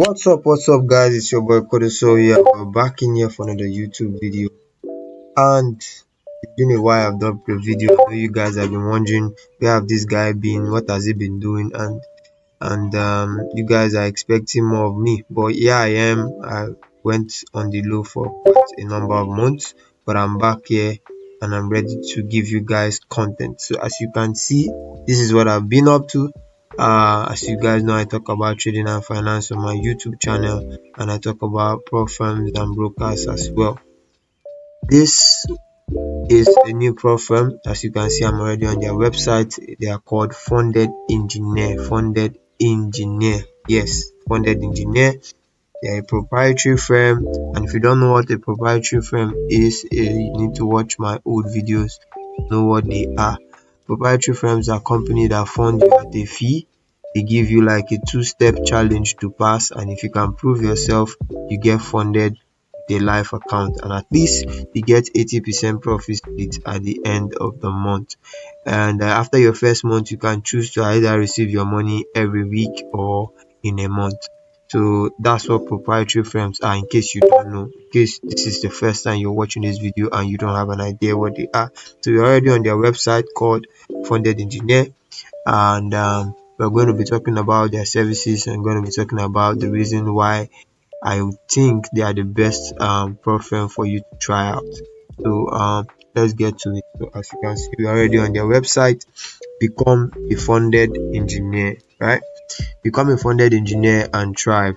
What's up, guys? It's your boy Kodoso here. We're back in here for another YouTube video, and it's been a while I've dropped a video. I know you guys have been wondering where have this guy been, what has he been doing, and you guys are expecting more of me. But here I am. I went on the low for quite a number of months, but I'm back here and I'm ready to give you guys content. So as you can see, this is what I've been up to. As you guys know, I talk about trading and finance on my YouTube channel, and I talk about prop firms and brokers as well. This is a new prop firm. As you can see, I'm already on their website. They are called Funded Engineer. Funded Engineer. Yes, Funded Engineer. They're a proprietary firm, and if you don't know what a proprietary firm is, you need to watch my old videos to know what they are. Proprietary firms are companies that fund you at a fee. They give you like a two-step challenge to pass, and if you can prove yourself, you get funded with a live account, and at least you get 80% profit split at the end of the month. And after your first month, you can choose to either receive your money every week or in a month. So that's what proprietary firms are, in case you don't know, in case this is the first time you're watching this video and you don't have an idea what they are. So you're already on their website called Funded Engineer, and we're going to be talking about their services and going to be talking about the reason why I think they are the best prop firm for you to try out. So let's get to it. So as you can see, we're already on their website. Become a funded engineer, right? Become a funded engineer and thrive.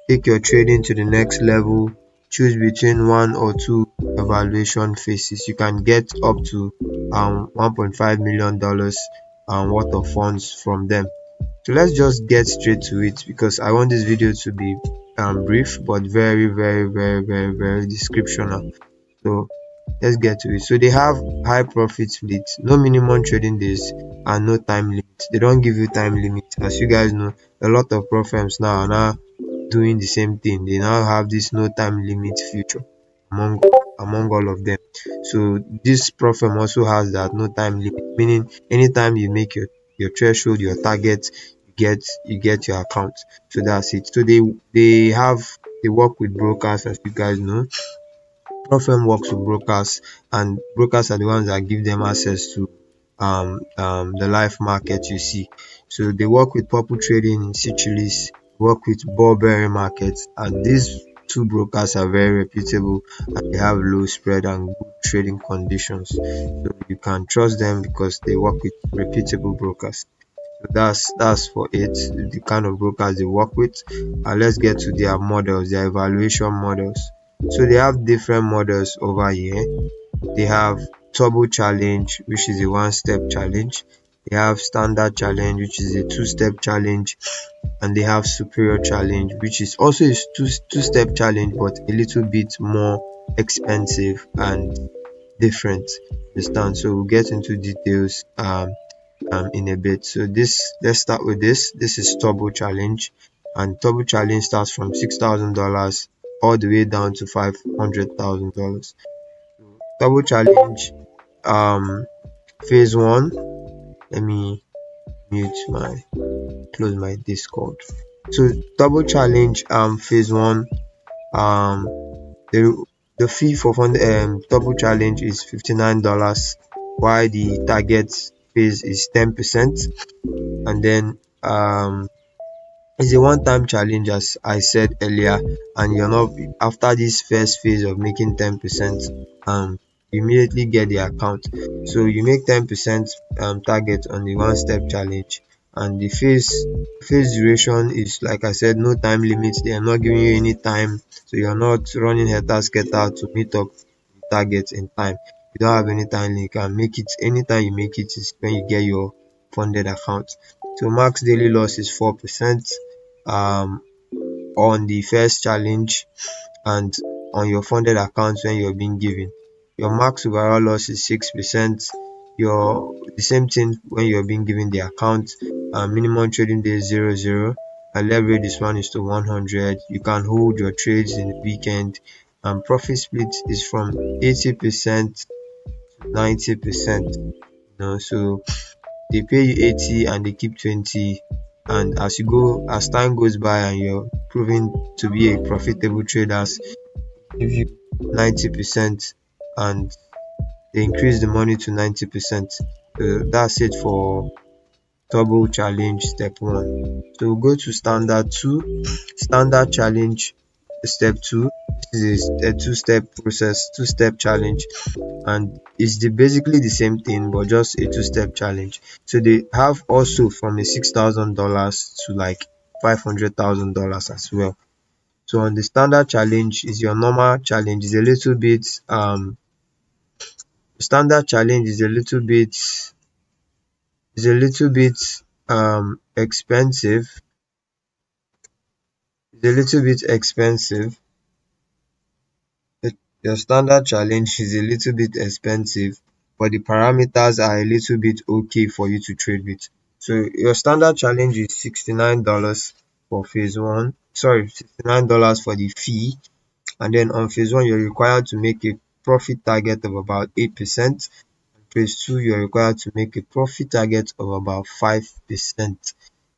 Take your trading to the next level. Choose between one or two evaluation phases. You can get up to $1.5 million worth of funds from them. So let's just get straight to it, because I want this video to be brief but very descriptional. So let's get to it. So they have high profit split, no minimum trading days, and no time limit. They don't give you time limit. As you guys know, a lot of pro firms now are now doing the same thing. They now have this no time limit feature among all of them. So this pro firm also has that no time limit, meaning anytime you make your threshold, your target, you get your account. So that's it. So they work with brokers, as you guys know. Law firm works with brokers, and brokers are the ones that give them access to the live market you see. So they work with purple trading in Seychelles, work with Burberry markets, and these two brokers are very reputable and they have low spread and good trading conditions. So you can trust them because they work with reputable brokers. So that's for it, the kind of brokers they work with. And let's get to their models, their evaluation models. So they have different models over here. They have turbo challenge, which is a one-step challenge. They have standard challenge, which is a two-step challenge, and they have superior challenge, which is also a two-step challenge but a little bit more expensive and different. Understand? So we'll get into details in a bit. So let's start with this. This is turbo challenge, and turbo challenge starts from $6,000 all the way down to $500,000. Turbo challenge phase one. Let me close my Discord. So turbo challenge phase one, um the fee for turbo challenge is $59, while the target phase is 10%. And then it's a one-time challenge, as I said earlier, and you're not, after this first phase of making 10%, you immediately get the account. So you make 10% target on the one-step challenge, and the phase duration is, like I said, no time limit. They are not giving you any time, so you're not running helter-skelter to meet up the target in time. You don't have any time. You can make it anytime. You make it is when you get your funded account. So max daily loss is 4% um on the first challenge, and on your funded accounts when you're being given. Your max overall loss is 6%. Your the same thing when you're being given the account. Minimum trading day is 0 and leverage is 1:100. You can hold your trades in the weekend, and profit split is from 80% to 90%. So they pay you 80 and they keep 20, and as time goes by and you're proving to be a profitable trader, give you 90%, and they increase the money to 90%. So that's it for double challenge step 1. So we'll go to standard 2. Standard challenge step 2. This is a two-step process, two-step challenge, and it's basically the same thing but just a two-step challenge. So they have also from a $6,000 to like $500,000 as well. So on the standard challenge is your normal challenge, is a little bit standard challenge is a little bit expensive. It's a little bit expensive. Your standard challenge is a little bit expensive, but the parameters are a little bit okay for you to trade with. So your standard challenge is $69 for phase 1. Sorry, $69 for the fee. And then on phase 1, you're required to make a profit target of about 8%. Phase 2, you're required to make a profit target of about 5%.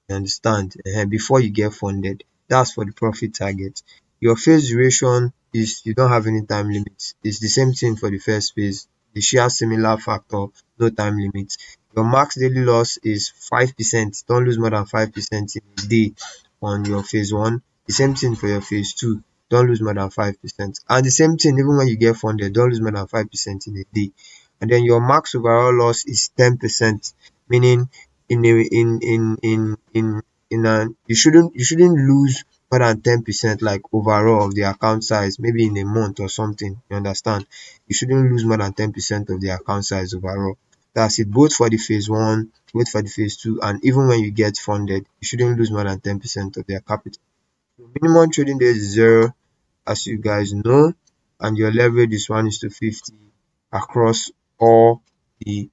You understand? Before you get funded. That's for the profit target. Your phase duration is you don't have any time limit. It's the same thing for the first phase. The share similar factor, no time limit. Your max daily loss is 5%. Don't lose more than 5% in a day on your phase 1. The same thing for your phase 2. Don't lose more than 5%. And the same thing even when you get funded, don't lose more than 5% in a day. And then your max overall loss is 10%, meaning in a in a you shouldn't lose more than 10% like overall of the account size, maybe in a month or something. You understand? You shouldn't lose more than 10% of the account size overall. That's it, both for the phase 1, both for the phase 2, and even when you get funded, you shouldn't lose more than 10% of their capital. Minimum trading days is 0, as you guys know, and your leverage is 1:50 across all the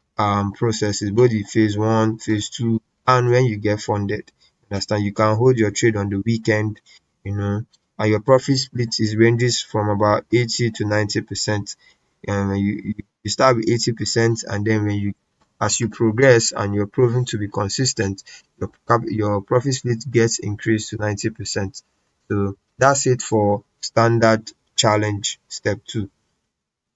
processes, both the phase 1, phase 2, and when you get funded. Understand? You can hold your trade on the weekend, and your profit split is ranges from about 80 to 90%. You start with 80%, and then as you progress and you're proven to be consistent, your profit split gets increased to 90%. So that's it for standard challenge step 2.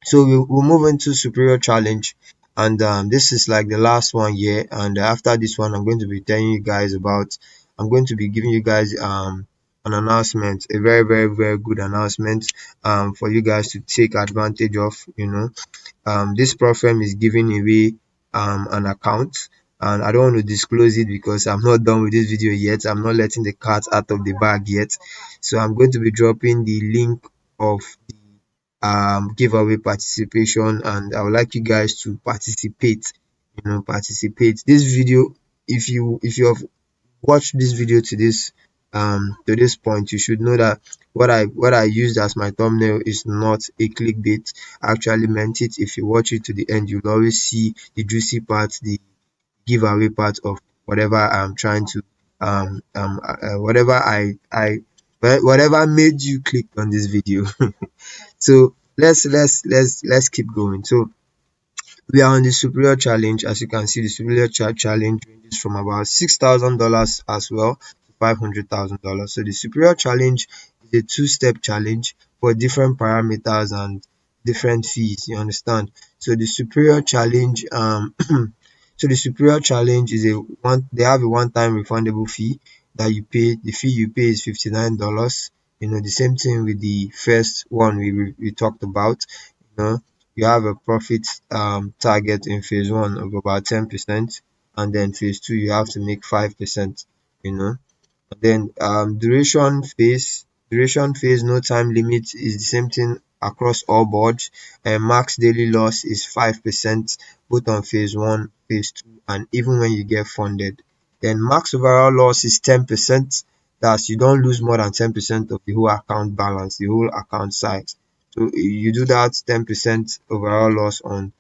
So we'll move into superior challenge, and this is like the last one here. And after this one, I'm going to be telling you guys about. I'm going to be giving you guys an announcement, a very very very good announcement for you guys to take advantage of. This platform is giving away an account, and I don't want to disclose it because I'm not done with this video yet. I'm not letting the cat out of the bag yet. So I'm going to be dropping the link of giveaway participation, and I would like you guys to participate. Participate. This video, if you have watched this video to this point, you should know that what I used as my thumbnail is not a clickbait. I actually meant it. If you watch it to the end, you'll always see the juicy part, the giveaway part of whatever I'm trying to whatever whatever made you click on this video. So let's keep going. So we are on the superior challenge. As you can see, the superior challenge ranges from about $6,000 as well to $500,000. So the superior challenge is a two-step challenge for different parameters and different fees. You understand? So the superior challenge, so the superior challenge is a one. They have a one-time refundable fee that you pay. The fee you pay is $59. The same thing with the first one we talked about. You know, you have a profit target in phase 1 of about 10%, and then phase 2 you have to make 5%. You know, then duration phase, no time limit, is the same thing across all boards. And max daily loss is 5%, both on phase 1, phase 2, and even when you get funded. Then max overall loss is 10%. That's you don't lose more than 10% of the whole account balance, the whole account size. So you do that 10% overall loss on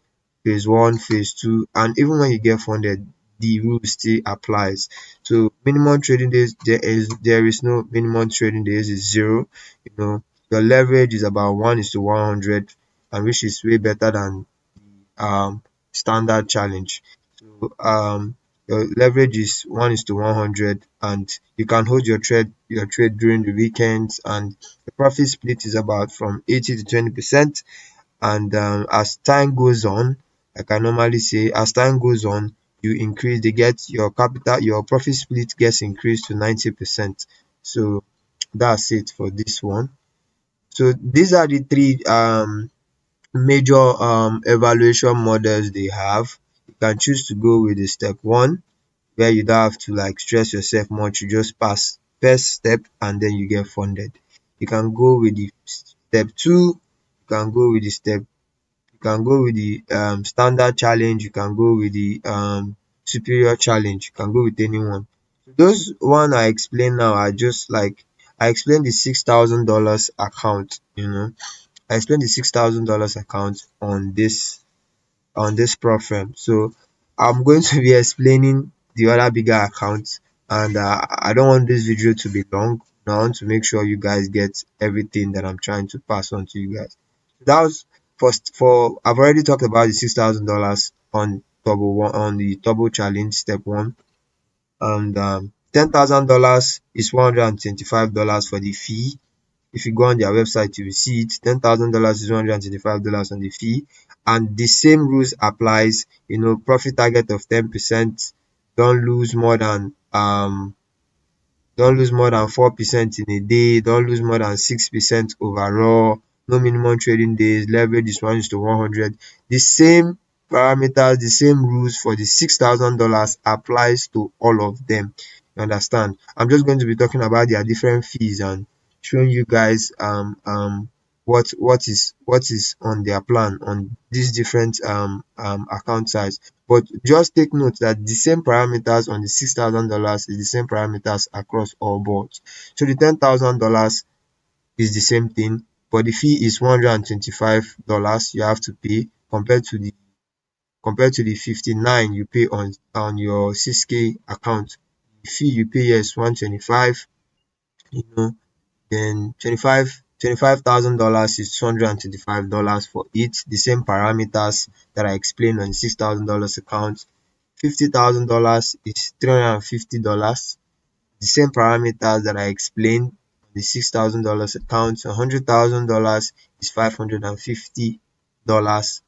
phase 1, phase 2, and even when you get funded, the rule still applies. So minimum trading days, there is no minimum trading days, is 0. Your leverage is about 1:100, and which is way better than standard challenge. So Your leverage is 1 is to 100, and you can hold your trade during the weekends, and the profit split is about from 80 to 20%. And as time goes on, like I normally say, as time goes on, you increase, they get your capital, your profit split gets increased to 90%. So that's it for this one. So these are the three major evaluation models they have. You can choose to go with the step one, where you don't have to like stress yourself much. You just pass first step and then you get funded. You can go with the step two. You can go with the step. You can go with the standard challenge. You can go with the superior challenge. You can go with anyone. Those one I explain now are just like I explained the $6,000 account. I explained the $6,000 account on this program. So I'm going to be explaining the other bigger accounts, and I don't want this video to be long. I want to make sure you guys get everything that I'm trying to pass on to you guys. That was for I've already talked about the $6,000 on the double challenge step one, and $10,000 is $125 for the fee. If you go on their website, you will see it. $10,000 is $125 on the fee, and the same rules applies. Profit target of 10%. Don't lose more than 4% in a day. Don't lose more than 6% overall. No minimum trading days. Leverage is 1 is to 100. The same parameters, the same rules for the $6,000 applies to all of them. You understand? I'm just going to be talking about their different fees and showing you guys what is on their plan on these different account size. But just take note that the same parameters on the $6,000 is the same parameters across all boards. So the $10,000 is the same thing, but the fee is $125 you have to pay compared to the 59 you pay on your 6K account. The fee you pay here is 125. You know, then $25,000 is $225 for it. The same parameters that I explained on the $6,000 account. $50,000 is $350. The same parameters that I explained on the $6,000 account. $100,000 is $550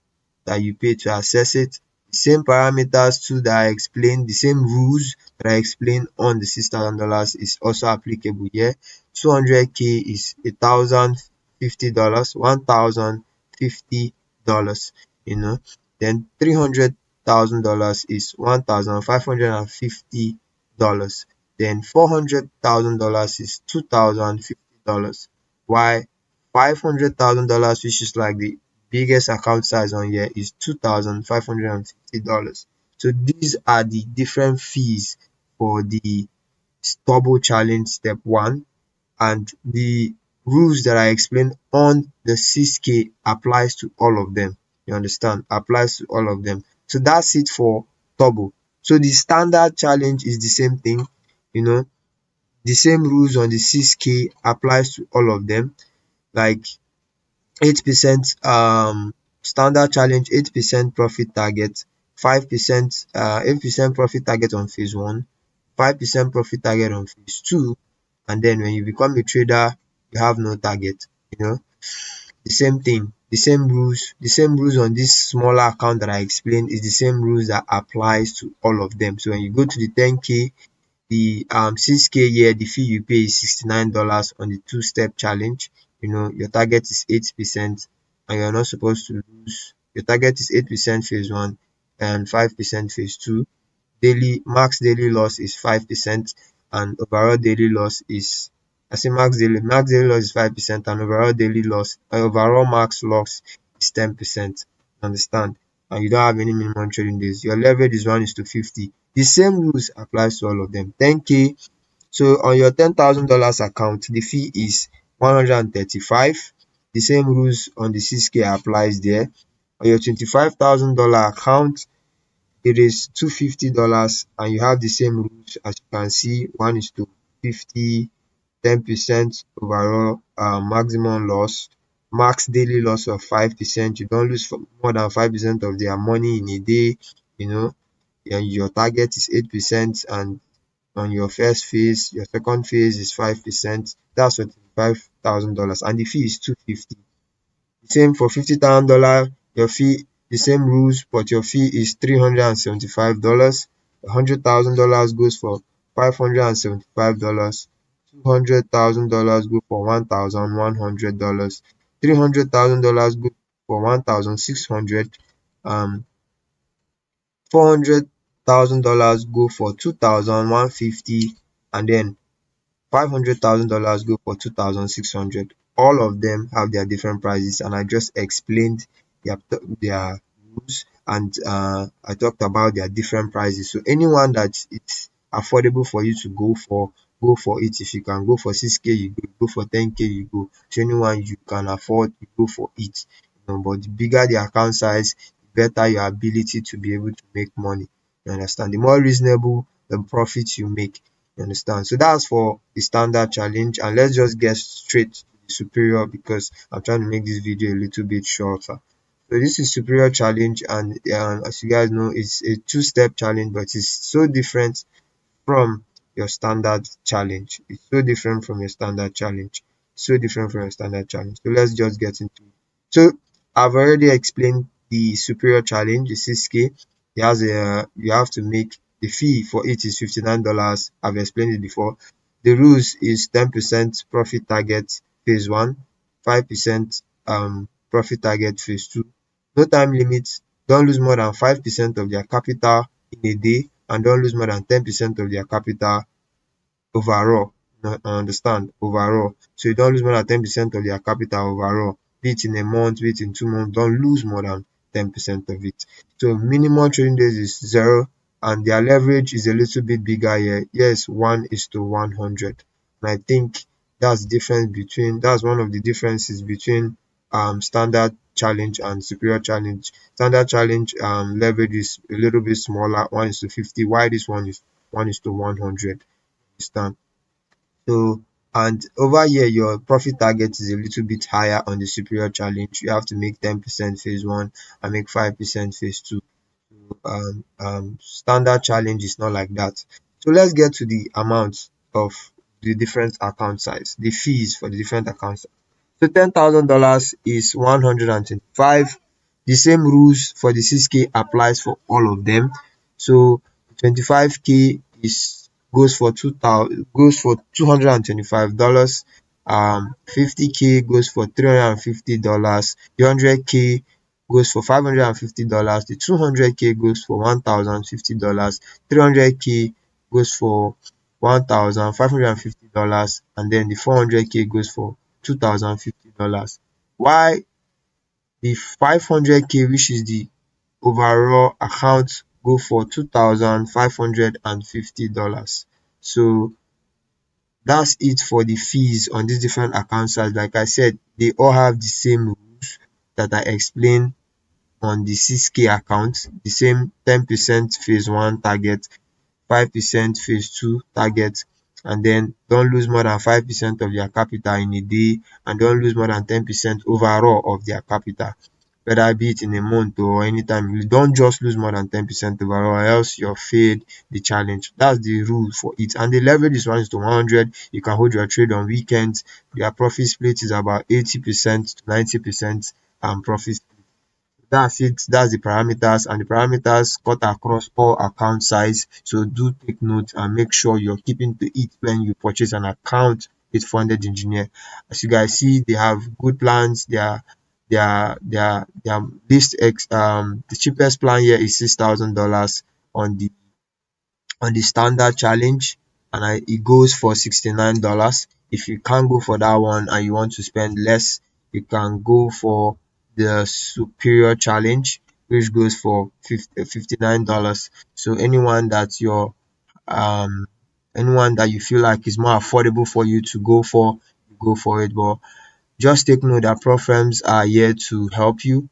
that you pay to access it. The same parameters too that I explained, the same rules that I explained on the $6,000 is also applicable here. 200K is $1,050, $1,050. Then $300,000 is $1,550. Then $400,000 is $2,050. Why $500,000, which is like the biggest account size on here, is $2,550. So these are the different fees for the double challenge step one, and the rules that I explained on the 6K applies to all of them. You understand? Applies to all of them. So that's it for double. So the standard challenge is the same thing. The same rules on the 6K applies to all of them. Like 8% standard challenge, 8% profit target, 5% 8% profit target on phase one, 5% profit target on phase two, and then when you become a trader, you have no target. The same thing, the same rules on this smaller account that I explained is the same rules that applies to all of them. So when you go to the 10K, the 6K year, the fee you pay is $69 on the two-step challenge. Your target is 8%, and you're not supposed to lose. Your target is 8% phase one and 5% phase two. Max daily loss is 5%, and overall daily loss is, I say max daily loss is 5%, and overall max loss is 10%. Understand? And you don't have any minimum trading days. Your leverage is 1 is to 50. The same rules applies to all of them. 10K. So on your $10,000 account, the fee is 135. The same rules on the 6K applies there. On your $25,000 account, it is $250, and you have the same rules as you can see. 1 is to 50, 10% overall maximum loss, max daily loss of 5%. You don't lose more than 5% of their money in a day. you know your target is 8%, and on your first phase, your second phase is 5%. That's $25,000, and the fee is 250. The same for $50,000, your fee, the same rules, but your fee is $375. $100,000 goes for $575. $200,000 go for $1,100. $300,000 go for 1,600. $400,000 go for 2,150, and then $500,000 go for 2,600. All of them have their different prices, and I just explained their rules, and I talked about their different prices. So anyone that it's affordable for you to go for it. If you can go for 6K, you go for 10K, you go. So anyone you can afford, you go for it. But the bigger the account size, the better your ability to be able to make money. You understand? The more reasonable the profits you make. You understand? So that's for the standard challenge, and let's just get straight to the superior, because I'm trying to make this video a little bit shorter. So this is superior challenge, and as you guys know, it's a two-step challenge, but it's so different from your standard challenge. It's so different from your standard challenge. So different from your standard challenge. So let's just get into it. So I've already explained the superior challenge, the 6K. It has you have to make the fee for it is $59. I've explained it before. The rules is 10% profit target phase one, 5% profit target phase two. No time limits. Don't lose more than 5% of their capital in a day, and don't lose more than 10% of their capital overall. Understand? Overall. So you don't lose more than 10% of their capital overall. Be it in a month, be it in 2 months, don't lose more than 10% of it. So minimum trading days is 0, and their leverage is a little bit bigger here. Yes, 1:100. And I think that's one of the differences between standard challenge and superior challenge. Standard challenge leverage is a little bit smaller, 1:50, while this one is 1:100. Understand? So, and over here, your profit target is a little bit higher on the superior challenge. You have to make 10% phase one and make 5% phase two. Standard challenge is not like that. So let's get to the amount of the different account size, the fees for the different accounts. So $10,000 is 125. The same rules for the 6K applies for all of them. So 25K is goes for $225. 50K goes for $350. The 100K goes for $550. The 200K goes for $1,050. 300K goes for $1,550, and then the 400K goes for $2,050. Why the 500K, which is the overall account, go for $2,550. So that's it for the fees on these different account size. Like I said, they all have the same rules that I explained on the 6K account, the same 10% phase one target, 5% phase two target, and then don't lose more than 5% of their capital in a day, and don't lose more than 10% overall of their capital, whether be it in a month or anytime. You don't just lose more than 10% overall, or else you're failed the challenge. That's the rule for it. And the leverage is 1:100. You can hold your trade on weekends. Their profit split is about 80% to 90% profit. That's it. That's the parameters, and the parameters cut across all account size. So do take note and make sure you're keeping to it when you purchase an account with Funded Engineer. As you guys see, they have good plans. Their least the cheapest plan here is $6,000 on the standard challenge, and it goes for $69. If you can't go for that one and you want to spend less, you can go for the superior challenge, which goes for $59. So um anyone that you feel like is more affordable for you to go for, you go for it. But just take note that pro firms are here to help you.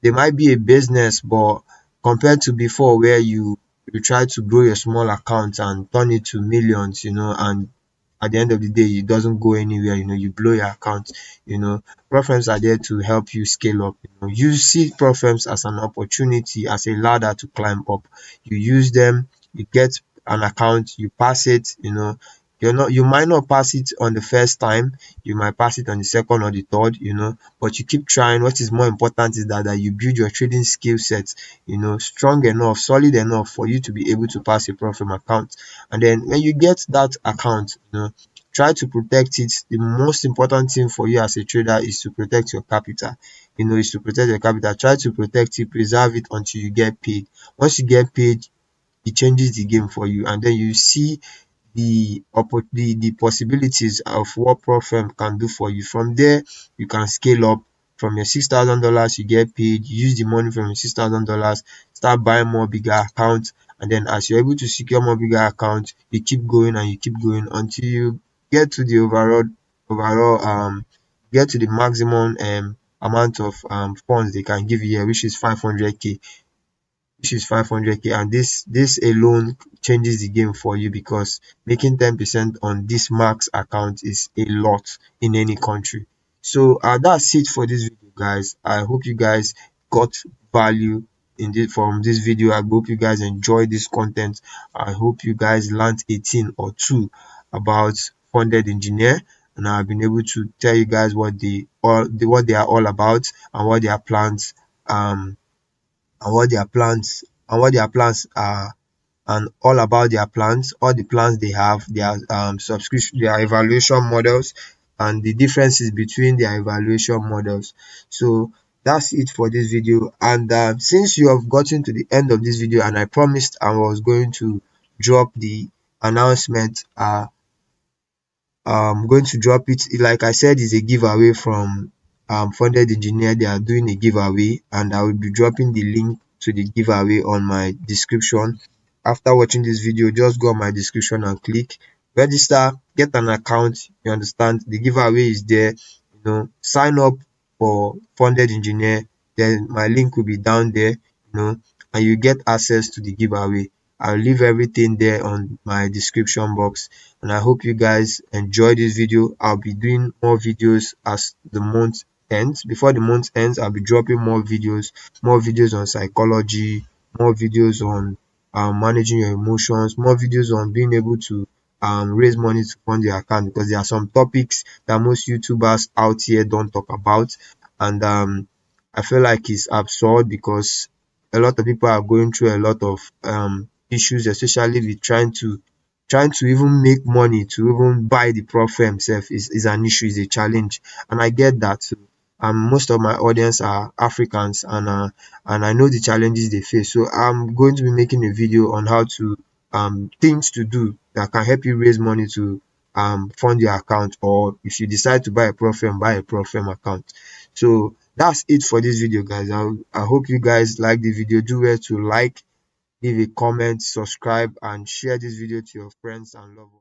They might be a business, but compared to before, where you try to grow your small account and turn it to millions, and at the end of the day it doesn't go anywhere, you blow your account. Prop firms are there to help you scale up. You see prop firms as an opportunity, as a ladder to climb up. You use them, you get an account, you pass it. You might not pass it on the first time, you might pass it on the second or the third, but you keep trying. What is more important is that you build your trading skill set, strong enough, solid enough for you to be able to pass a prop firm account. And then when you get that account, try to protect it. The most important thing for you as a trader is to protect your capital. Is to protect your capital. Try to protect it, preserve it until you get paid. Once you get paid, it changes the game for you, and then you see the possibilities of what prop firm can do for you. From there, you can scale up. From your $6,000 you get paid, you use the money from your $6,000, start buying more bigger accounts, and then as you're able to secure more bigger accounts, you keep going and you keep going until you get to the overall get to the maximum amount of funds they can give you here, which is 500k, and this alone changes the game for you, because making 10% on this max account is a lot in any country. So that's it for this video, guys. I hope you guys got value from this video. I hope you guys enjoyed this content. I hope you guys learned a thing or two about funded engineer, and I've been able to tell you guys what they are all about, and what their plans are, and all about their plans, all the plans they have, their subscription, their evaluation models, and the differences between their evaluation models. So that's it for this video. And since you have gotten to the end of this video, and I promised I was going to drop the announcement, going to drop it. Like I said, is a giveaway from Funded Engineer. They are doing a giveaway, and I will be dropping the link to the giveaway on my description. After watching this video, just go on my description and click register, get an account. You understand, the giveaway is there. Sign up for Funded Engineer, then my link will be down there, and you get access to the giveaway. I'll leave everything there on my description box, and I hope you guys enjoy this video. I'll be doing more videos as the month ends. Before the month ends, I'll be dropping more videos on psychology, more videos on managing your emotions, more videos on being able to raise money to fund your account, because there are some topics that most YouTubers out here don't talk about, and I feel like it's absurd, because a lot of people are going through a lot of issues, especially with trying to even make money to even buy the prop firm itself is an issue, is a challenge, and I get that too. Most of my audience are Africans, and I know the challenges they face. So I'm going to be making a video on how to things to do that can help you raise money to fund your account, or if you decide to buy a prop firm, buy a prop firm account. So that's it for this video, guys. I hope you guys like the video. Do well to like, leave a comment, subscribe, and share this video to your friends and loved ones.